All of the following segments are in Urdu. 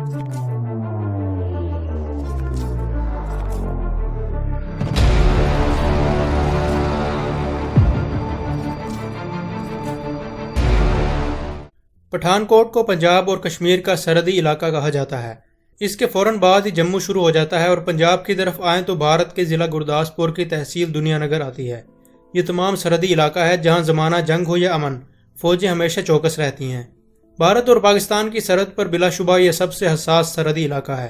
پٹھانکوٹ کو پنجاب اور کشمیر کا سرحدی علاقہ کہا جاتا ہے۔ اس کے فوراً بعد ہی جموں شروع ہو جاتا ہے اور پنجاب کی طرف آئیں تو بھارت کے ضلع گرداسپور کی تحصیل دنیا نگر آتی ہے۔ یہ تمام سرحدی علاقہ ہے جہاں زمانہ جنگ ہو یا امن، فوجیں ہمیشہ چوکس رہتی ہیں۔ بھارت اور پاکستان کی سرحد پر بلا شبہ یہ سب سے حساس سرحدی علاقہ ہے۔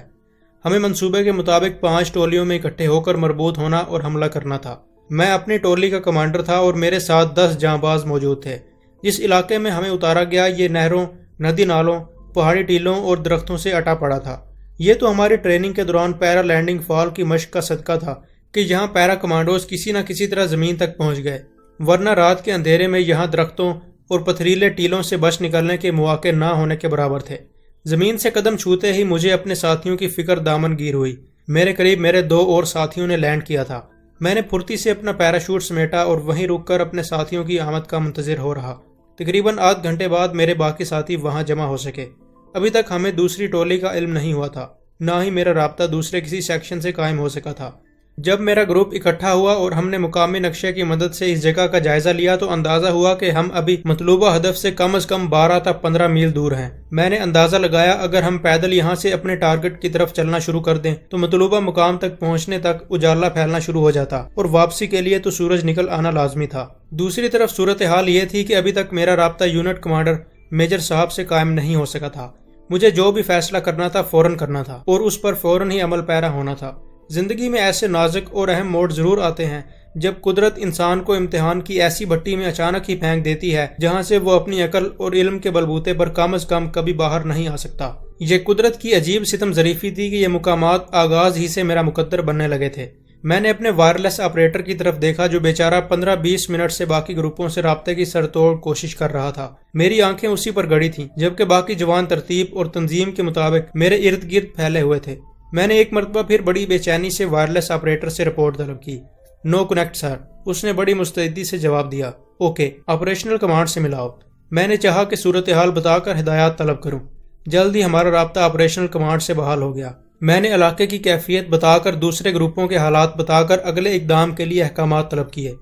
ہمیں منصوبے کے مطابق 5 ٹولیوں میں اکٹھے ہو کر مربوط ہونا اور حملہ کرنا تھا۔ میں اپنی ٹولی کا کمانڈر تھا اور میرے ساتھ 10 جاں باز موجود تھے۔ جس علاقے میں ہمیں اتارا گیا یہ نہروں، ندی نالوں، پہاڑی ٹیلوں اور درختوں سے اٹا پڑا تھا۔ یہ تو ہماری ٹریننگ کے دوران پیرا لینڈنگ فال کی مشق کا صدقہ تھا کہ یہاں پیرا کمانڈوز کسی نہ کسی طرح زمین تک پہنچ گئے، ورنہ رات کے اندھیرے میں یہاں درختوں اور پتھریلے ٹیلوں سے بچ نکلنے کے مواقع نہ ہونے کے برابر تھے۔ زمین سے قدم چھوتے ہی مجھے اپنے ساتھیوں کی فکر دامن گیر ہوئی۔ میرے قریب میرے 2 اور ساتھیوں نے لینڈ کیا تھا۔ میں نے پھرتی سے اپنا پیراشوٹ سمیٹا اور وہیں رک کر اپنے ساتھیوں کی آمد کا منتظر ہو رہا۔ تقریباً آدھ گھنٹے بعد میرے باقی ساتھی وہاں جمع ہو سکے۔ ابھی تک ہمیں دوسری ٹولی کا علم نہیں ہوا تھا، نہ ہی میرا رابطہ دوسرے کسی سیکشن سے قائم ہو سکا تھا۔ جب میرا گروپ اکٹھا ہوا اور ہم نے مقامی نقشے کی مدد سے اس جگہ کا جائزہ لیا تو اندازہ ہوا کہ ہم ابھی مطلوبہ ہدف سے کم از کم 12 تا 15 میل دور ہیں۔ میں نے اندازہ لگایا اگر ہم پیدل یہاں سے اپنے ٹارگٹ کی طرف چلنا شروع کر دیں تو مطلوبہ مقام تک پہنچنے تک اجالا پھیلنا شروع ہو جاتا اور واپسی کے لیے تو سورج نکل آنا لازمی تھا۔ دوسری طرف صورتحال یہ تھی کہ ابھی تک میرا رابطہ یونٹ کمانڈر میجر صاحب سے قائم نہیں ہو سکا تھا۔ مجھے جو بھی فیصلہ کرنا تھا فوراً کرنا تھا اور اس پر فوراً ہی عمل پیرا ہونا تھا۔ زندگی میں ایسے نازک اور اہم موڑ ضرور آتے ہیں جب قدرت انسان کو امتحان کی ایسی بھٹی میں اچانک ہی پھینک دیتی ہے جہاں سے وہ اپنی عقل اور علم کے بلبوتے پر کم از کم کبھی باہر نہیں آ سکتا۔ یہ قدرت کی عجیب ستم ظریفی تھی کہ یہ مقامات آغاز ہی سے میرا مقدر بننے لگے تھے۔ میں نے اپنے وائرلیس آپریٹر کی طرف دیکھا جو بیچارہ 15-20 منٹ سے باقی گروپوں سے رابطے کی سرتوڑ کوشش کر رہا تھا۔ میری آنکھیں اسی پر گڑی تھیں جبکہ باقی جوان ترتیب اور تنظیم کے مطابق میرے ارد گرد پھیلے ہوئے تھے۔ میں نے ایک مرتبہ پھر بڑی بے چینی سے وائرلیس آپریٹر سے رپورٹ طلب کی۔ نو کنیکٹ سر، اس نے بڑی مستعدی سے جواب دیا۔ اوکے، آپریشنل کمانڈ سے ملاؤ۔ میں نے چاہا کہ صورتحال بتا کر ہدایات طلب کروں۔ جلد ہی ہمارا رابطہ آپریشنل کمانڈ سے بحال ہو گیا۔ میں نے علاقے کی کیفیت بتا کر دوسرے گروپوں کے حالات بتا کر اگلے اقدام کے لیے احکامات طلب کیے۔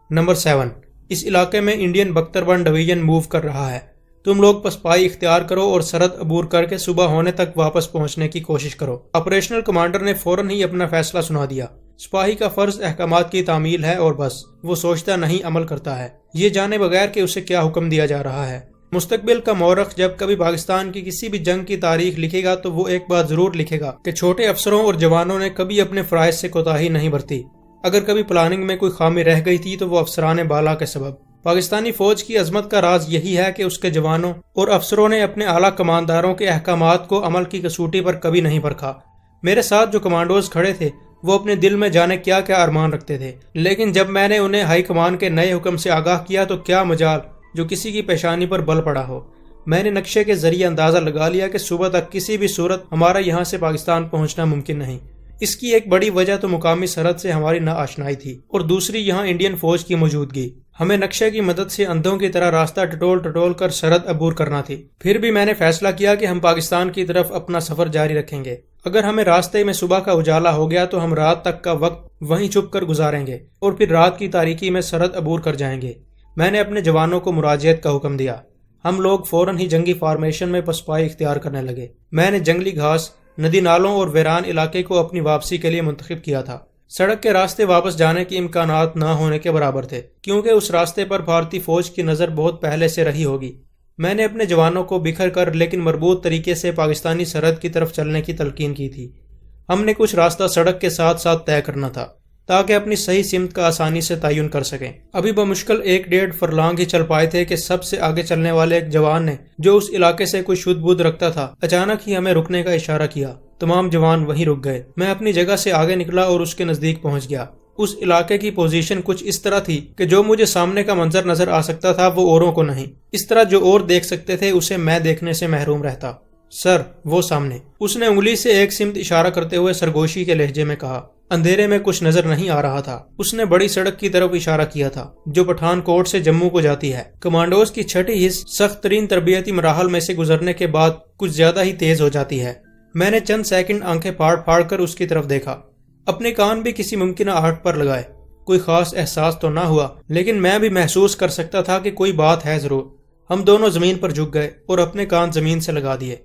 نمبر 7، اس علاقے میں انڈین بختربن ڈویژن موو کر رہا ہے۔ تم لوگ پسپائی اختیار کرو اور سرحد عبور کر کے صبح ہونے تک واپس پہنچنے کی کوشش کرو۔ آپریشنل کمانڈر نے فوراً ہی اپنا فیصلہ سنا دیا۔ سپاہی کا فرض احکامات کی تعمیل ہے اور بس، وہ سوچتا نہیں عمل کرتا ہے، یہ جانے بغیر کہ اسے کیا حکم دیا جا رہا ہے۔ مستقبل کا مورخ جب کبھی پاکستان کی کسی بھی جنگ کی تاریخ لکھے گا تو وہ ایک بات ضرور لکھے گا کہ چھوٹے افسروں اور جوانوں نے کبھی اپنے فرائض سے کوتاہی نہیں برتی۔ اگر کبھی پلاننگ میں کوئی خامی رہ گئی تھی تو وہ افسران بالا کے سبب۔ پاکستانی فوج کی عظمت کا راز یہی ہے کہ اس کے جوانوں اور افسروں نے اپنے اعلیٰ کمانداروں کے احکامات کو عمل کی کسوٹی پر کبھی نہیں پرکھا۔ میرے ساتھ جو کمانڈوز کھڑے تھے وہ اپنے دل میں جانے کیا کیا ارمان رکھتے تھے، لیکن جب میں نے انہیں ہائی کمان کے نئے حکم سے آگاہ کیا تو کیا مجال جو کسی کی پیشانی پر بل پڑا ہو۔ میں نے نقشے کے ذریعے اندازہ لگا لیا کہ صبح تک کسی بھی صورت ہمارا یہاں سے پاکستان پہنچنا ممکن نہیں۔ اس کی ایک بڑی وجہ تو مقامی سرحد سے ہماری ناآشنائی تھی اور دوسری یہاں انڈین فوج کی موجودگی۔ ہمیں نقشے کی مدد سے اندھوں کی طرح راستہ ٹٹول کر سرحد عبور کرنا تھی۔ پھر بھی میں نے فیصلہ کیا کہ ہم پاکستان کی طرف اپنا سفر جاری رکھیں گے۔ اگر ہمیں راستے میں صبح کا اجالا ہو گیا تو ہم رات تک کا وقت وہیں چھپ کر گزاریں گے اور پھر رات کی تاریکی میں سرحد عبور کر جائیں گے۔ میں نے اپنے جوانوں کو مراجعت کا حکم دیا۔ ہم لوگ فوراً ہی جنگی فارمیشن میں پسپائی اختیار کرنے لگے۔ میں نے جنگلی گھاس، ندی نالوں اور ویران علاقے کو اپنی واپسی کے لیے منتخب کیا تھا۔ سڑک کے راستے واپس جانے کے امکانات نہ ہونے کے برابر تھے کیونکہ اس راستے پر بھارتی فوج کی نظر بہت پہلے سے رہی ہوگی۔ میں نے اپنے جوانوں کو بکھر کر لیکن مربوط طریقے سے پاکستانی سرحد کی طرف چلنے کی تلقین کی تھی۔ ہم نے کچھ راستہ سڑک کے ساتھ ساتھ طے کرنا تھا تاکہ اپنی صحیح سمت کا آسانی سے تعین کر سکیں۔ ابھی بمشکل 1-1.5 فرلانگ ہی چل پائے تھے کہ سب سے آگے چلنے والے ایک جوان نے جو اس علاقے سے کوئی شدھ بدھ رکھتا تھا اچانک ہی ہمیں رکنے کا اشارہ کیا۔ تمام جوان وہیں رک گئے۔ میں اپنی جگہ سے آگے نکلا اور اس کے نزدیک پہنچ گیا۔ اس علاقے کی پوزیشن کچھ اس طرح تھی کہ جو مجھے سامنے کا منظر نظر آ سکتا تھا وہ اوروں کو نہیں۔ اس طرح جو اور دیکھ سکتے تھے اسے میں دیکھنے سے محروم رہتا۔ سر، وہ سامنے، اس نے انگلی سے ایک سمت اشارہ کرتے ہوئے سرگوشی کے لہجے میں کہا۔ اندھیرے میں کچھ نظر نہیں آ رہا تھا۔ اس نے بڑی سڑک کی طرف اشارہ کیا تھا جو پٹھان کوٹ سے جموں کو جاتی ہے۔ کمانڈوز کی چھٹی حص سخت ترین تربیتی مراحل میں سے گزرنے کے بعد کچھ زیادہ ہی تیز ہو جاتی ہے۔ میں نے چند سیکنڈ آنکھیں پھاڑ پھاڑ کر اس کی طرف دیکھا، اپنے کان بھی کسی ممکنہ آہٹ پر لگائے۔ کوئی خاص احساس تو نہ ہوا، لیکن میں بھی محسوس کر سکتا تھا کہ کوئی بات ہے ضرور۔ ہم دونوں زمین پر جھک گئے اور اپنے کان زمین سے لگا دیے۔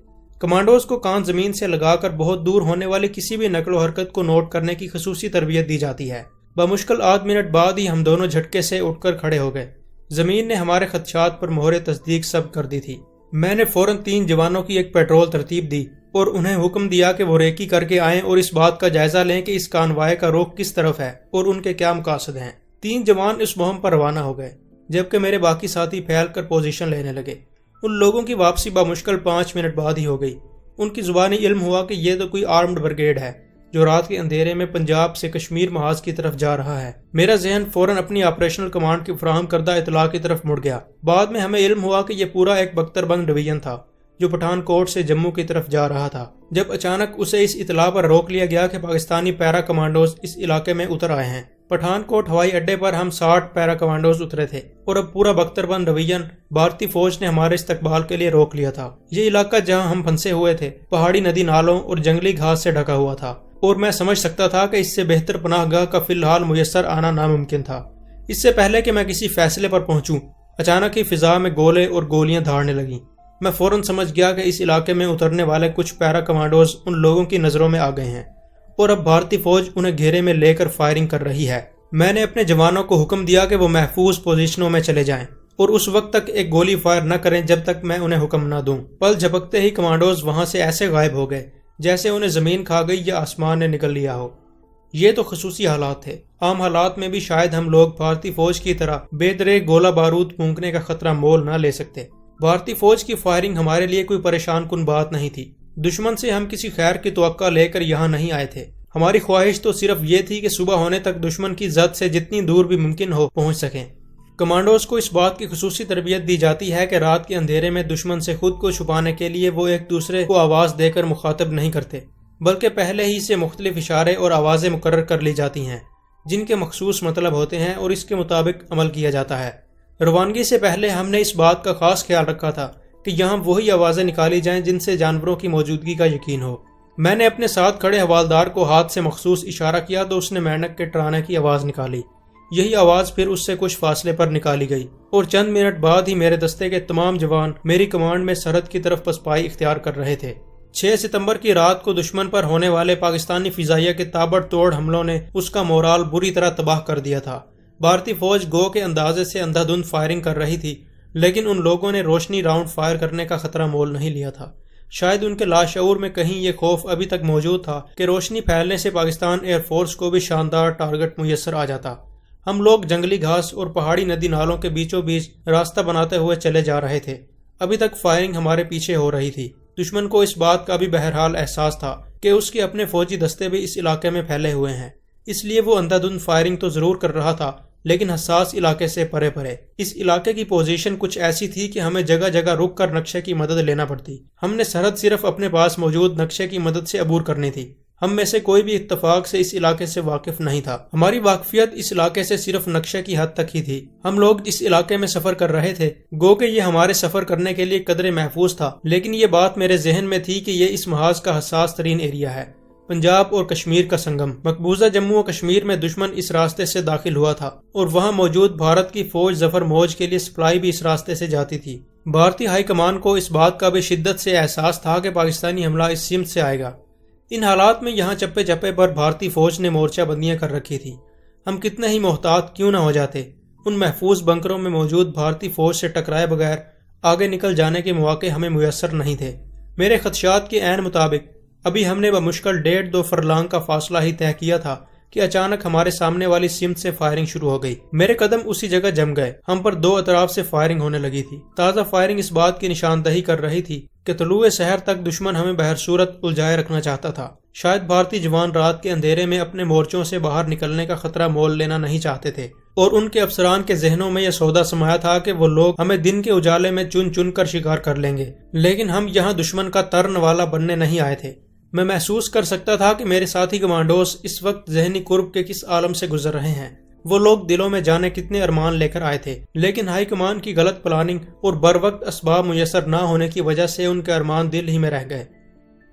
کمانڈوز کو کان زمین سے لگا کر بہت دور ہونے والی کسی بھی نقل و حرکت کو نوٹ کرنے کی خصوصی تربیت دی جاتی ہے۔ بمشکل آدھ منٹ بعد ہی ہم دونوں جھٹکے سے اٹھ کر کھڑے ہو گئے۔ زمین نے ہمارے خدشات پر مہر تصدیق سب کر دی تھی۔ میں نے فوراً 3 جوانوں کی ایک پیٹرول ترتیب دی اور انہیں حکم دیا کہ وہ ریکی کر کے آئیں اور اس بات کا جائزہ لیں کہ اس کانوائے کا رخ کس طرف ہے اور ان کے کیا مقاصد ہیں۔ 3 جوان اس مہم پر روانہ ہو گئے، جبکہ میرے باقی ساتھی پھیل کر پوزیشن لینے لگے۔ ان لوگوں کی واپسی بمشکل 5 منٹ بعد ہی ہو گئی۔ ان کی زبانی علم ہوا کہ یہ تو کوئی آرمڈ بریگیڈ ہے جو رات کے اندھیرے میں پنجاب سے کشمیر محاذ کی طرف جا رہا ہے۔ میرا ذہن فوراً اپنی آپریشنل کمانڈ کی فراہم کردہ اطلاع کی طرف مڑ گیا۔ بعد میں ہمیں علم ہوا کہ یہ پورا ایک بختر بند ڈویژن تھا جو پٹھان کوٹ سے جموں کی طرف جا رہا تھا، جب اچانک اسے اس اطلاع پر روک لیا گیا کہ پاکستانی پیرا کمانڈوز اس علاقے میں اتر آئے ہیں۔ پٹھان کوٹ ہوائی اڈے پر ہم 60 پیرا کمانڈوز اترے تھے اور اب پورا بختر بند ڈویژن بھارتی فوج نے ہمارے استقبال کے لیے روک لیا تھا۔ یہ علاقہ جہاں ہم پھنسے ہوئے تھے پہاڑی ندی نالوں اور جنگلی گھاس سے ڈھکا ہوا تھا، اور میں سمجھ سکتا تھا کہ اس سے بہتر پناہ گاہ کا فی الحال میسر آنا ناممکن تھا۔ اس سے پہلے کہ میں کسی فیصلے پر پہنچوں، اچانک ہی فضا میں گولے اور گولیاں دھاڑنے لگیں۔ میں فوراً سمجھ گیا کہ اس علاقے میں اترنے والے کچھ پیرا کمانڈوز ان لوگوں کی نظروں میں آ گئے ہیں اور اب بھارتی فوج انہیں گھیرے میں لے کر فائرنگ کر رہی ہے۔ میں نے اپنے جوانوں کو حکم دیا کہ وہ محفوظ پوزیشنوں میں چلے جائیں اور اس وقت تک ایک گولی فائر نہ کریں جب تک میں انہیں حکم نہ دوں۔ پل جھپکتے ہی کمانڈوز وہاں سے ایسے غائب ہو گئے جیسے انہیں زمین کھا گئی یا آسمان نے نگل لیا ہو۔ یہ تو خصوصی حالات تھے۔ عام حالات میں بھی شاید ہم لوگ بھارتی فوج کی طرح بے درے گولہ بارود پھونکنے کا خطرہ مول نہ لے سکتے۔ بھارتی فوج کی فائرنگ ہمارے لیے کوئی پریشان کن بات نہیں تھی۔ دشمن سے ہم کسی خیر کی توقع لے کر یہاں نہیں آئے تھے۔ ہماری خواہش تو صرف یہ تھی کہ صبح ہونے تک دشمن کی زد سے جتنی دور بھی ممکن ہو پہنچ سکیں۔ کمانڈوز کو اس بات کی خصوصی تربیت دی جاتی ہے کہ رات کے اندھیرے میں دشمن سے خود کو چھپانے کے لیے وہ ایک دوسرے کو آواز دے کر مخاطب نہیں کرتے، بلکہ پہلے ہی سے مختلف اشارے اور آوازیں مقرر کر لی جاتی ہیں جن کے مخصوص مطلب ہوتے ہیں اور اس کے مطابق عمل کیا جاتا ہے۔ روانگی سے پہلے ہم نے اس بات کا خاص خیال رکھا تھا کہ یہاں وہی آوازیں نکالی جائیں جن سے جانوروں کی موجودگی کا یقین ہو۔ میں نے اپنے ساتھ کھڑے حوالدار کو ہاتھ سے مخصوص اشارہ کیا تو اس نے مینڈک کے ٹرانے کی آواز نکالی۔ یہی آواز پھر اس سے کچھ فاصلے پر نکالی گئی اور چند منٹ بعد ہی میرے دستے کے تمام جوان میری کمانڈ میں سرحد کی طرف پسپائی اختیار کر رہے تھے۔ 6 ستمبر کی رات کو دشمن پر ہونے والے پاکستانی فضائیہ کے تابڑ توڑ حملوں نے اس کا مورال بری طرح تباہ کر دیا تھا۔ بھارتی فوج گو کے اندازے سے اندھا دھند فائرنگ کر رہی تھی، لیکن ان لوگوں نے روشنی راؤنڈ فائر کرنے کا خطرہ مول نہیں لیا تھا۔ شاید ان کے لاشعور میں کہیں یہ خوف ابھی تک موجود تھا کہ روشنی پھیلنے سے پاکستان ایئر فورس کو بھی شاندار ٹارگٹ میسر آ جاتا۔ ہم لوگ جنگلی گھاس اور پہاڑی ندی نالوں کے بیچوں بیچ راستہ بناتے ہوئے چلے جا رہے تھے۔ ابھی تک فائرنگ ہمارے پیچھے ہو رہی تھی۔ دشمن کو اس بات کا بھی بہرحال احساس تھا کہ اس کے اپنے فوجی دستے بھی اس علاقے میں پھیلے ہوئے ہیں، اس لیے وہ اندھا دھند فائرنگ تو ضرور کر رہا تھا، لیکن حساس علاقے سے پرے پرے۔ اس علاقے کی پوزیشن کچھ ایسی تھی کہ ہمیں جگہ جگہ رک کر نقشے کی مدد لینا پڑتی۔ ہم نے سرحد صرف اپنے پاس موجود نقشے کی مدد سے عبور کرنی تھی۔ ہم میں سے کوئی بھی اتفاق سے اس علاقے سے واقف نہیں تھا۔ ہماری واقفیت اس علاقے سے صرف نقشے کی حد تک ہی تھی۔ ہم لوگ جس علاقے میں سفر کر رہے تھے گو کہ یہ ہمارے سفر کرنے کے لیے قدرے محفوظ تھا، لیکن یہ بات میرے ذہن میں تھی کہ یہ اس محاذ کا حساس ترین ایریا ہے، پنجاب اور کشمیر کا سنگم۔ مقبوضہ جموں و کشمیر میں دشمن اس راستے سے داخل ہوا تھا اور وہاں موجود بھارت کی فوج ظفر موج کے لیے سپلائی بھی اس راستے سے جاتی تھی۔ بھارتی ہائی کمان کو اس بات کا بھی شدت سے احساس تھا کہ پاکستانی حملہ اس سمت سے آئے گا۔ ان حالات میں یہاں چپے چپے پر بھارتی فوج نے مورچہ بندیاں کر رکھی تھی۔ ہم کتنے ہی محتاط کیوں نہ ہو جاتے، ان محفوظ بنکروں میں موجود بھارتی فوج سے ٹکرائے بغیر آگے نکل جانے کے مواقع ہمیں میسر نہیں تھے۔ میرے خدشات کے عین مطابق ابھی ہم نے بمشکل 1.5-2 فرلانگ کا فاصلہ ہی طے کیا تھا کہ اچانک ہمارے سامنے والی سمت سے فائرنگ شروع ہو گئی۔ میرے قدم اسی جگہ جم گئے۔ ہم پر 2 اطراف سے فائرنگ ہونے لگی تھی۔ تازہ فائرنگ اس بات کی نشاندہی کر رہی تھی کہ طلوع سحر تک دشمن ہمیں بہر صورت الجھائے رکھنا چاہتا تھا۔ شاید بھارتی جوان رات کے اندھیرے میں اپنے مورچوں سے باہر نکلنے کا خطرہ مول لینا نہیں چاہتے تھے، اور ان کے افسران کے ذہنوں میں یہ سودا سمایا تھا کہ وہ لوگ ہمیں دن کے اجالے میں چن چن کر شکار کر لیں گے۔ لیکن ہم یہاں دشمن کا ترن والا بننے نہیں آئے تھے۔ میں محسوس کر سکتا تھا کہ میرے ساتھی کمانڈوز اس وقت ذہنی کرب کے کس عالم سے گزر رہے ہیں۔ وہ لوگ دلوں میں جانے کتنے ارمان لے کر آئے تھے، لیکن ہائی کمان کی غلط پلاننگ اور بر وقت اسباب میسر نہ ہونے کی وجہ سے ان کے ارمان دل ہی میں رہ گئے۔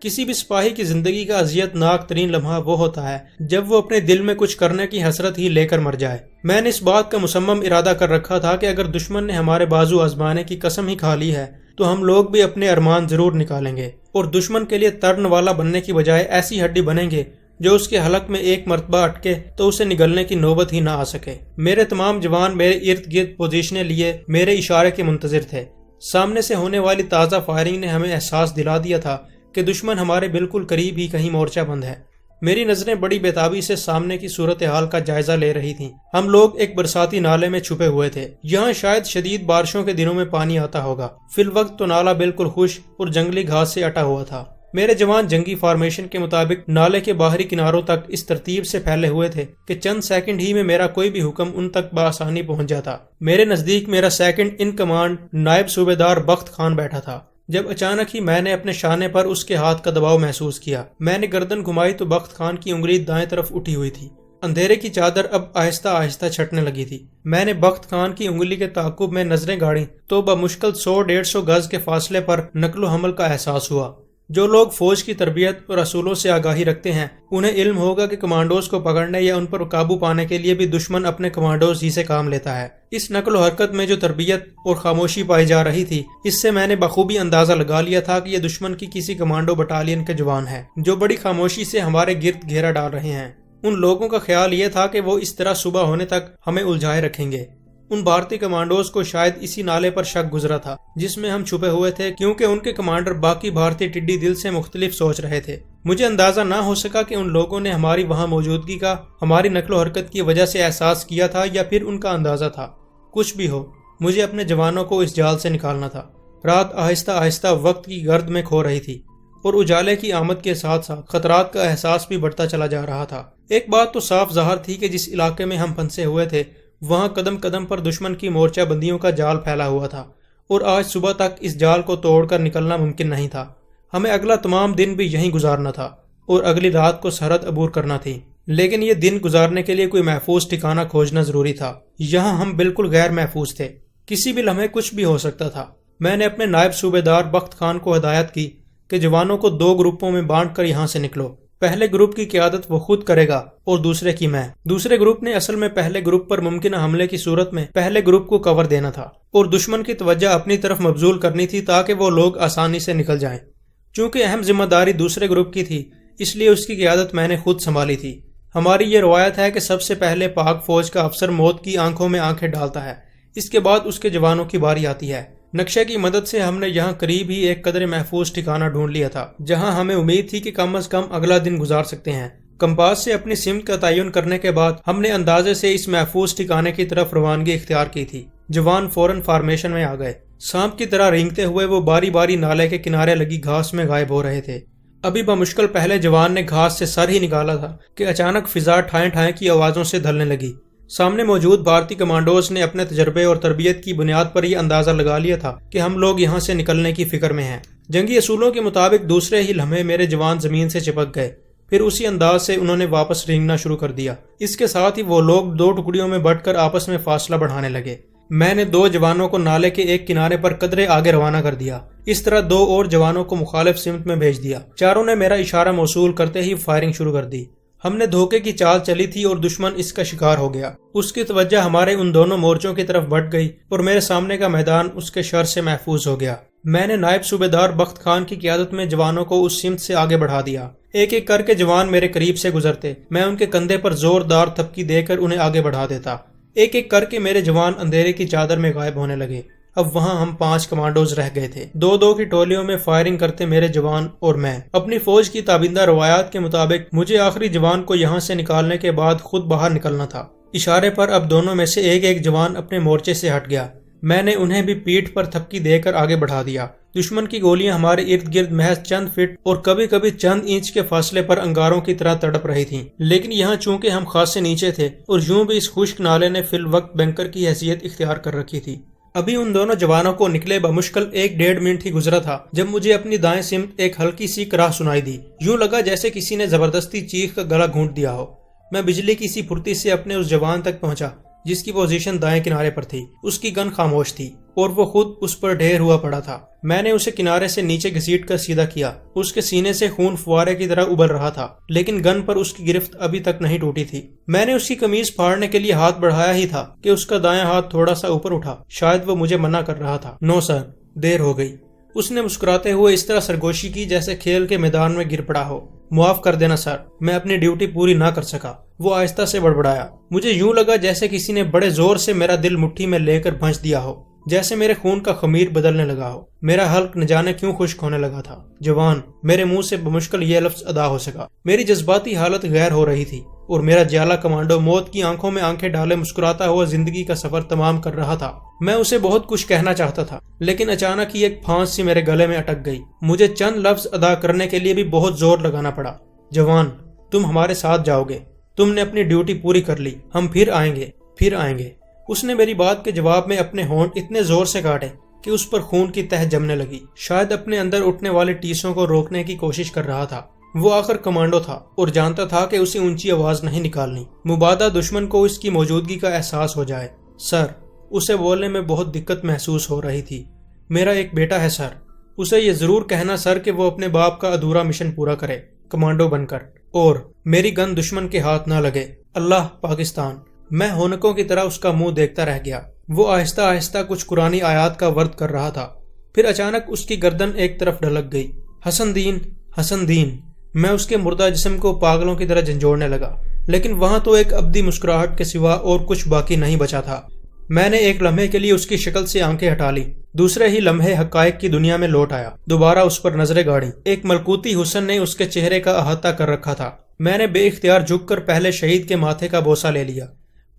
کسی بھی سپاہی کی زندگی کا اذیت ناک ترین لمحہ وہ ہوتا ہے جب وہ اپنے دل میں کچھ کرنے کی حسرت ہی لے کر مر جائے۔ میں نے اس بات کا مصمم ارادہ کر رکھا تھا کہ اگر دشمن نے ہمارے بازو آزمانے کی قسم ہی کھا لی ہے تو ہم لوگ بھی اپنے ارمان ضرور نکالیں گے اور دشمن کے لیے ترن والا بننے کی بجائے ایسی ہڈی بنیں گے جو اس کے حلق میں ایک مرتبہ اٹکے تو اسے نگلنے کی نوبت ہی نہ آ سکے۔ میرے تمام جوان میرے ارد گرد پوزیشنیں لیے میرے اشارے کے منتظر تھے۔ سامنے سے ہونے والی تازہ فائرنگ نے ہمیں احساس دلا دیا تھا کہ دشمن ہمارے بالکل قریب ہی کہیں مورچہ بند ہے۔ میری نظریں بڑی بےتابی سے سامنے کی صورتحال کا جائزہ لے رہی تھیں۔ ہم لوگ ایک برساتی نالے میں چھپے ہوئے تھے۔ یہاں شاید شدید بارشوں کے دنوں میں پانی آتا ہوگا۔ فی الوقت تو نالہ بالکل خشک اور جنگلی گھاس سے اٹا ہوا تھا۔ میرے جوان جنگی فارمیشن کے مطابق نالے کے باہری کناروں تک اس ترتیب سے پھیلے ہوئے تھے کہ چند سیکنڈ ہی میں میرا کوئی بھی حکم ان تک بآسانی پہنچ جاتا۔ میرے نزدیک میرا سیکنڈ ان کمانڈ نائب صوبیدار بخت خان بیٹھا تھا جب اچانک ہی میں نے اپنے شانے پر اس کے ہاتھ کا دباؤ محسوس کیا۔ میں نے گردن گھمائی تو بخت خان کی انگلی دائیں طرف اٹھی ہوئی تھی۔ اندھیرے کی چادر اب آہستہ آہستہ چھٹنے لگی تھی۔ میں نے بخت خان کی انگلی کے تعاقب میں نظریں گاڑی تو بمشکل 100-150 گز کے فاصلے پر نقل و حمل کا احساس ہوا۔ جو لوگ فوج کی تربیت اور اصولوں سے آگاہی رکھتے ہیں انہیں علم ہوگا کہ کمانڈوز کو پکڑنے یا ان پر قابو پانے کے لیے بھی دشمن اپنے کمانڈوز ہی سے کام لیتا ہے۔ اس نقل و حرکت میں جو تربیت اور خاموشی پائی جا رہی تھی اس سے میں نے بخوبی اندازہ لگا لیا تھا کہ یہ دشمن کی کسی کمانڈو بٹالین کے جوان ہیں جو بڑی خاموشی سے ہمارے گرد گھیرا ڈال رہے ہیں۔ ان لوگوں کا خیال یہ تھا کہ وہ اس طرح صبح ہونے تک ہمیں الجھائے رکھیں گے۔ ان بھارتی کمانڈوز کو شاید اسی نالے پر شک گزرا تھا جس میں ہم چھپے ہوئے تھے کیونکہ ان کے کمانڈر باقی بھارتی ٹڈی دل سے مختلف سوچ رہے تھے۔ مجھے اندازہ نہ ہو سکا کہ ان لوگوں نے ہماری وہاں موجودگی کا ہماری نقل و حرکت کی وجہ سے احساس کیا تھا یا پھر ان کا اندازہ تھا۔ کچھ بھی ہو مجھے اپنے جوانوں کو اس جال سے نکالنا تھا۔ رات آہستہ آہستہ وقت کی گرد میں کھو رہی تھی اور اجالے کی آمد کے ساتھ ساتھ خطرات کا احساس بھی بڑھتا چلا جا رہا تھا۔ ایک بات تو صاف ظاہر تھی کہ جس علاقے میں ہم پھنسے ہوئے تھے وہاں قدم قدم پر دشمن کی مورچہ بندیوں کا جال پھیلا ہوا تھا اور آج صبح تک اس جال کو توڑ کر نکلنا ممکن نہیں تھا۔ ہمیں اگلا تمام دن بھی یہیں گزارنا تھا اور اگلی رات کو سرحد عبور کرنا تھی، لیکن یہ دن گزارنے کے لیے کوئی محفوظ ٹھکانہ کھوجنا ضروری تھا۔ یہاں ہم بالکل غیر محفوظ تھے، کسی بھی لمحے کچھ بھی ہو سکتا تھا۔ میں نے اپنے نائب صوبیدار بخت خان کو ہدایت کی کہ جوانوں کو 2 گروپوں میں بانٹ کر یہاں سے نکلو۔ پہلے گروپ کی قیادت وہ خود کرے گا اور دوسرے کی میں۔ دوسرے گروپ نے اصل میں پہلے گروپ پر ممکنہ حملے کی صورت میں پہلے گروپ کو کور دینا تھا اور دشمن کی توجہ اپنی طرف مبذول کرنی تھی تاکہ وہ لوگ آسانی سے نکل جائیں۔ چونکہ اہم ذمہ داری دوسرے گروپ کی تھی اس لیے اس کی قیادت میں نے خود سنبھالی تھی۔ ہماری یہ روایت ہے کہ سب سے پہلے پاک فوج کا افسر موت کی آنکھوں میں آنکھیں ڈالتا ہے، اس کے بعد اس کے جوانوں کی باری آتی ہے۔ نقشے کی مدد سے ہم نے یہاں قریب ہی ایک قدر محفوظ ٹھکانہ ڈھونڈ لیا تھا جہاں ہمیں امید تھی کہ کم از کم اگلا دن گزار سکتے ہیں۔ کمپاس سے اپنی سمت کا تعین کرنے کے بعد ہم نے اندازے سے اس محفوظ ٹھکانے کی طرف روانگی اختیار کی تھی۔ جوان فوراً فارمیشن میں آ گئے۔ سانپ کی طرح رینگتے ہوئے وہ باری باری نالے کے کنارے لگی گھاس میں غائب ہو رہے تھے۔ ابھی بمشکل پہلے جوان نے گھاس سے سر ہی نکالا تھا کہ اچانک فضا ٹھائیں ٹھائیں کی آوازوں سے دھلنے لگی۔ سامنے موجود بھارتی کمانڈوز نے اپنے تجربے اور تربیت کی بنیاد پر یہ اندازہ لگا لیا تھا کہ ہم لوگ یہاں سے نکلنے کی فکر میں ہیں۔ جنگی اصولوں کے مطابق دوسرے ہی لمحے میرے جوان زمین سے چپک گئے، پھر اسی انداز سے انہوں نے واپس رینگنا شروع کر دیا۔ اس کے ساتھ ہی وہ لوگ 2 ٹکڑیوں میں بٹ کر آپس میں فاصلہ بڑھانے لگے۔ میں نے 2 جوانوں کو نالے کے ایک کنارے پر قدرے آگے روانہ کر دیا۔ اس طرح 2 اور جوانوں کو مخالف سمت میں بھیج دیا۔ چاروں نے میرا اشارہ موصول کرتے ہی فائرنگ شروع کر دی۔ ہم نے دھوکے کی چال چلی تھی اور دشمن اس کا شکار ہو گیا۔ اس کی توجہ ہمارے ان دونوں مورچوں کی طرف بٹ گئی اور میرے سامنے کا میدان اس کے شر سے محفوظ ہو گیا۔ میں نے نائب صوبیدار بخت خان کی قیادت میں جوانوں کو اس سمت سے آگے بڑھا دیا۔ ایک ایک کر کے جوان میرے قریب سے گزرتے، میں ان کے کندھے پر زوردار تھپکی دے کر انہیں آگے بڑھا دیتا۔ ایک ایک کر کے میرے جوان اندھیرے کی چادر میں غائب ہونے لگے۔ اب وہاں ہم 5 کمانڈوز رہ گئے تھے۔ 2 کی ٹولیوں میں فائرنگ کرتے میرے جوان اور میں۔ اپنی فوج کی تابندہ روایات کے مطابق مجھے آخری جوان کو یہاں سے نکالنے کے بعد خود باہر نکلنا تھا۔ اشارے پر اب دونوں میں سے ایک ایک جوان اپنے مورچے سے ہٹ گیا۔ میں نے انہیں بھی پیٹھ پر تھپکی دے کر آگے بڑھا دیا۔ دشمن کی گولیاں ہمارے ارد گرد محض چند فٹ اور کبھی کبھی چند انچ کے فاصلے پر انگاروں کی طرح تڑپ رہی تھیں، لیکن یہاں چونکہ ہم خاصے نیچے تھے اور یوں بھی اس خشک نالے نے فی الوقت بنکر کی حیثیت اختیار کر رکھی تھی۔ ابھی ان دونوں جوانوں کو نکلے بمشکل 1-1.5 منٹ ہی گزرا تھا جب مجھے اپنی دائیں سمت ایک ہلکی سی کراہ سنائی دی۔ یوں لگا جیسے کسی نے زبردستی چیخ کا گلا گھونٹ دیا ہو۔ میں بجلی کی سی پھرتی سے اپنے اس جوان تک پہنچا جس کی پوزیشن دائیں کنارے پر تھی۔ اس کی گن خاموش تھی اور وہ خود اس پر ڈھیر ہوا پڑا تھا۔ میں نے اسے کنارے سے نیچے گھسیٹ کر سیدھا کیا۔ اس کے سینے سے خون فوارے کی طرح ابل رہا تھا، لیکن گن پر اس کی گرفت ابھی تک نہیں ٹوٹی تھی۔ میں نے اس کی قمیض پھاڑنے کے لیے ہاتھ بڑھایا ہی تھا کہ اس کا دایاں ہاتھ تھوڑا سا اوپر اٹھا۔ شاید وہ مجھے منع کر رہا تھا۔ نو سر، دیر ہو گئی۔ اس نے مسکراتے ہوئے اس طرح سرگوشی کی جیسے کھیل کے میدان میں گر پڑا ہو۔ معاف کر دینا سر، میں اپنی ڈیوٹی پوری نہ کر سکا۔ وہ آہستہ سے بڑبڑایا۔ مجھے یوں لگا جیسے کسی نے بڑے زور سے میرا دل مٹھی میں لے کر بھنس دیا ہو، جیسے میرے خون کا خمیر بدلنے لگا ہو۔ میرا حلق نہ جانے کیوں خشک ہونے لگا تھا۔ جوان، میرے منہ سے بمشکل یہ لفظ ادا ہو سکا۔ میری جذباتی حالت غیر ہو رہی تھی اور میرا جالا کمانڈو موت کی آنکھوں میں آنکھیں ڈالے مسکراتا ہوا زندگی کا سفر تمام کر رہا تھا۔ میں اسے بہت کچھ کہنا چاہتا تھا، لیکن اچانک ہی ایک پھانس سی میرے گلے میں اٹک گئی۔ مجھے چند لفظ ادا کرنے کے لیے بھی بہت زور لگانا پڑا۔ جوان، تم ہمارے ساتھ جاؤ گے۔ تم نے اپنی ڈیوٹی پوری کر لی۔ ہم پھر آئیں گے، پھر آئیں گے۔ اس نے میری بات کے جواب میں اپنے ہونٹ اتنے زور سے کاٹے کہ اس پر خون کی تہ جمنے لگی۔ شاید اپنے اندر اٹھنے والے ٹیسوں کو روکنے کی کوشش کر رہا تھا۔ وہ آخر کمانڈو تھا اور جانتا تھا کہ اسے اونچی آواز نہیں نکالنی، مبادا دشمن کو اس کی موجودگی کا احساس ہو جائے۔ سر، اسے بولنے میں بہت دقت محسوس ہو رہی تھی۔ میرا ایک بیٹا ہے سر۔ اسے یہ ضرور کہنا سر کہ وہ اپنے باپ کا ادھورا مشن پورا کرے کمانڈو بن کر، اور میری گن دشمن کے ہاتھ نہ لگے۔ اللہ پاکستان۔ میں ہونکوں کی طرح اس کا منہ دیکھتا رہ گیا۔ وہ آہستہ آہستہ کچھ قرآنی آیات کا ورد کر رہا تھا۔ پھر اچانک اس کی گردن ایک طرف ڈھلک گئی۔ حسن دین، حسن دین۔ میں اس کے مردہ جسم کو پاگلوں کی طرح جھنجھوڑنے لگا، لیکن وہاں تو ایک ابدی مسکراہٹ کے سوا اور کچھ باقی نہیں بچا تھا۔ میں نے ایک لمحے کے لیے اس کی شکل سے آنکھیں ہٹا لی، دوسرے ہی لمحے حقائق کی دنیا میں لوٹ آیا، دوبارہ اس پر نظریں گاڑی۔ ایک ملکوتی حسن نے اس کے چہرے کا احاطہ کر رکھا تھا۔ میں نے بے اختیار جھک کر پہلے شہید کے ماتھے کا بوسہ لے لیا۔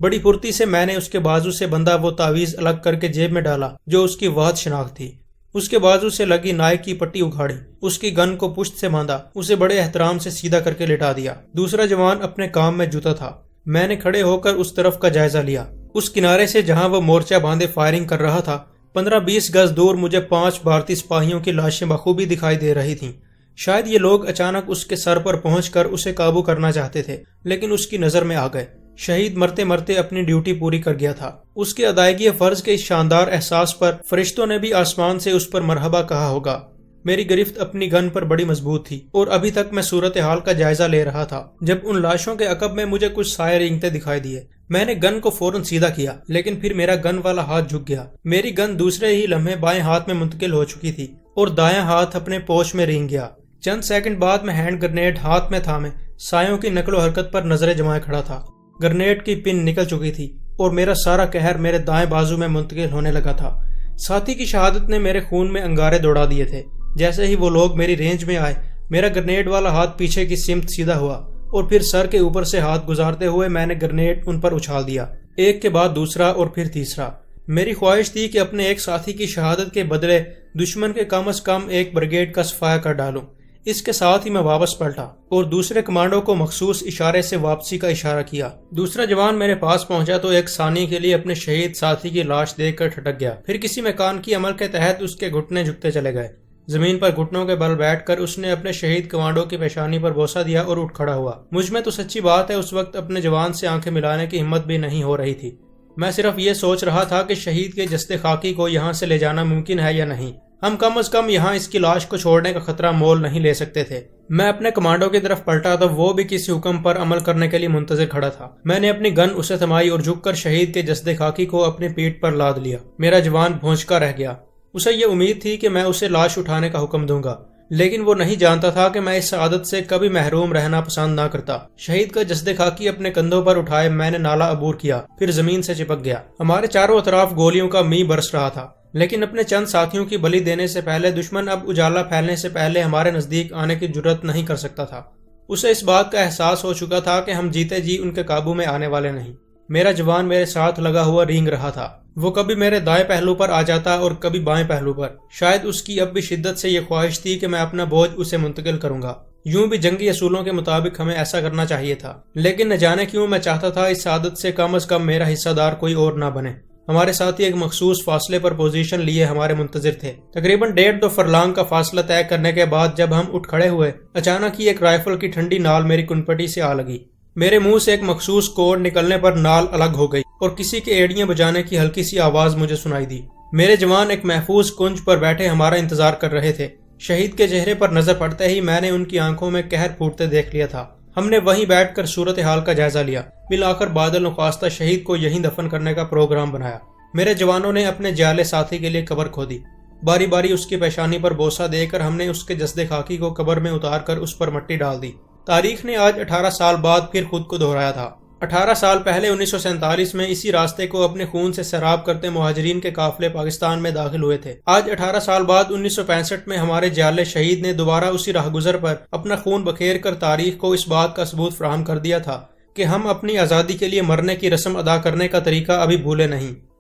بڑی پھرتی سے میں نے اس کے بازو سے بندھا وہ تعویذ الگ کر کے جیب میں ڈالا جو اس کی واحد شناخت تھی۔ اس کے بازو سے لگی نائے کی پٹی اکھاڑی، اس کی گن کو پشت سے باندھا، اسے بڑے احترام سے سیدھا کر کے لٹا دیا۔ دوسرا جوان اپنے کام میں جتا تھا۔ میں نے کھڑے ہو کر اس طرف کا جائزہ لیا۔ اس کنارے سے جہاں وہ مورچہ باندھے فائرنگ کر رہا تھا، 15-20 گز دور مجھے 5 بھارتی سپاہیوں کی لاشیں بخوبی دکھائی دے رہی تھیں۔ شاید یہ لوگ اچانک اس کے سر پر پہنچ کر اسے قابو کرنا چاہتے تھے، لیکن اس کی نظر میں آ گئے۔ شہید مرتے مرتے اپنی ڈیوٹی پوری کر گیا تھا۔ اس کے ادائیگی فرض کے اس شاندار احساس پر فرشتوں نے بھی آسمان سے اس پر مرحبا کہا ہوگا۔ میری گرفت اپنی گن پر بڑی مضبوط تھی اور ابھی تک میں صورتحال کا جائزہ لے رہا تھا جب ان لاشوں کے عقب میں مجھے کچھ سائے رینگتے دکھائی دیے۔ میں نے گن کو فوراً سیدھا کیا، لیکن پھر میرا گن والا ہاتھ جھک گیا۔ میری گن دوسرے ہی لمحے بائیں ہاتھ میں منتقل ہو چکی تھی اور دایاں ہاتھ اپنے پوچھ میں رینگ گیا۔ چند سیکنڈ بعد میں ہینڈ گرنیڈ ہاتھ میں تھامے سایوں کی نقل و حرکت پر نظریں جمائے کھڑا تھا۔ گرنیڈ کی پن نکل چکی تھی اور میرا سارا قہر میرے دائیں بازو میں منتقل ہونے لگا تھا۔ ساتھی کی شہادت نے میرے خون میں انگارے دوڑا دیے تھے۔ جیسے ہی وہ لوگ میری رینج میں آئے، میرا گرنیڈ والا ہاتھ پیچھے کی سمت سیدھا ہوا اور پھر سر کے اوپر سے ہاتھ گزارتے ہوئے میں نے گرنیڈ ان پر اچھال دیا، ایک کے بعد دوسرا اور پھر تیسرا۔ میری خواہش تھی کہ اپنے ایک ساتھی کی شہادت کے بدلے دشمن کے کم از کم ایک بریگیڈ کا صفایا کر ڈالوں۔ اس کے ساتھ ہی میں واپس پلٹا اور دوسرے کمانڈو کو مخصوص اشارے سے واپسی کا اشارہ کیا۔ دوسرا جوان میرے پاس پہنچا تو ایک ثانیے کے لیے اپنے شہید ساتھی کی لاش دیکھ کر ٹھٹک گیا، پھر کسی میکان کی عمل کے تحت اس کے گھٹنے جھکتے چلے گئے۔ زمین پر گھٹنوں کے بل بیٹھ کر اس نے اپنے شہید کمانڈو کی پیشانی پر بوسہ دیا اور اٹھ کھڑا ہوا۔ مجھ میں تو سچی بات ہے اس وقت اپنے جوان سے آنکھیں ملانے کی ہمت بھی نہیں ہو رہی تھی۔ میں صرف یہ سوچ رہا تھا کہ شہید کے جسد خاکی کو یہاں سے لے جانا ممکن ہے یا نہیں۔ ہم کم از کم یہاں اس کی لاش کو چھوڑنے کا خطرہ مول نہیں لے سکتے تھے۔ میں اپنے کمانڈو کی طرف پلٹا تو وہ بھی کسی حکم پر عمل کرنے کے لیے منتظر کھڑا تھا۔ میں نے اپنی گن اسے تھمائی اور جھک کر شہید کے جسد خاکی کو اپنی پیٹھ پر لاد لیا۔ میرا جوان بھونچکا رہ گیا۔ اسے یہ امید تھی کہ میں اسے لاش اٹھانے کا حکم دوں گا، لیکن وہ نہیں جانتا تھا کہ میں اس سعادت سے کبھی محروم رہنا پسند نہ کرتا۔ شہید کا جسد خاکی اپنے کندھوں پر اٹھائے میں نے نالا عبور کیا، پھر زمین سے چپک گیا۔ ہمارے چاروں اطراف گولیوں کا می برس رہا تھا، لیکن اپنے چند ساتھیوں کی بلی دینے سے پہلے دشمن اب اجالا پھیلنے سے پہلے ہمارے نزدیک آنے کی جرات نہیں کر سکتا تھا۔ اسے اس بات کا احساس ہو چکا تھا کہ ہم جیتے جی ان کے قابو میں آنے والے نہیں۔ میرا جوان میرے ساتھ لگا ہوا رینگ رہا تھا۔ وہ کبھی میرے دائیں پہلو پر آ جاتا اور کبھی بائیں پہلو پر۔ شاید اس کی اب بھی شدت سے یہ خواہش تھی کہ میں اپنا بوجھ اسے منتقل کروں گا۔ یوں بھی جنگی اصولوں کے مطابق ہمیں ایسا کرنا چاہیے تھا، لیکن نہ جانے کیوں میں چاہتا تھا اس سعادت سے کم از کم میرا حصہ دار کوئی اور نہ بنے۔ ہمارے ساتھی ایک مخصوص فاصلے پر پوزیشن لیے ہمارے منتظر تھے۔ تقریباً 1.5-2 فرلانگ کا فاصلہ طے کرنے کے بعد جب ہم اٹھ کھڑے ہوئے، اچانک ہی ایک رائفل کی ٹھنڈی نال میری کنپٹی سے آ لگی۔ میرے منہ سے ایک مخصوص کوڈ نکلنے پر نال الگ ہو گئی اور کسی کے ایڑیاں بجانے کی ہلکی سی آواز مجھے سنائی دی۔ میرے جوان ایک محفوظ کنج پر بیٹھے ہمارا انتظار کر رہے تھے۔ شہید کے چہرے پر نظر پڑتے ہی میں نے ان کی آنکھوں میں قہر پھوٹتے دیکھ لیا تھا۔ ہم نے وہیں بیٹھ کر صورتحال کا جائزہ لیا۔ بالآخر بادل نخواستہ شہید کو یہیں دفن کرنے کا پروگرام بنایا۔ میرے جوانوں نے اپنے جالے ساتھی کے لیے قبر کھودی۔ باری باری اس کی پیشانی پر بوسہ دے کر ہم نے اس کے جسد خاکی کو قبر میں اتار کر اس پر مٹی ڈال دی۔ تاریخ نے آج 18 سال بعد پھر خود کو دہرایا تھا۔ 18 سال پہلے 1947 میں اسی راستے کو اپنے خون سے سیراب کرتے مہاجرین کے قافلے پاکستان میں داخل ہوئے تھے۔ آج 18 سال بعد 1965 میں ہمارے جالے شہید نے دوبارہ اسی راہ گزر پر اپنا خون بکھیر کر تاریخ کو اس بات کا ثبوت فراہم کر دیا تھا کہ ہم اپنی آزادی کے لیے مرنے کی رسم ادا کرنے کا طریقہ ابھی بھولے نہیں۔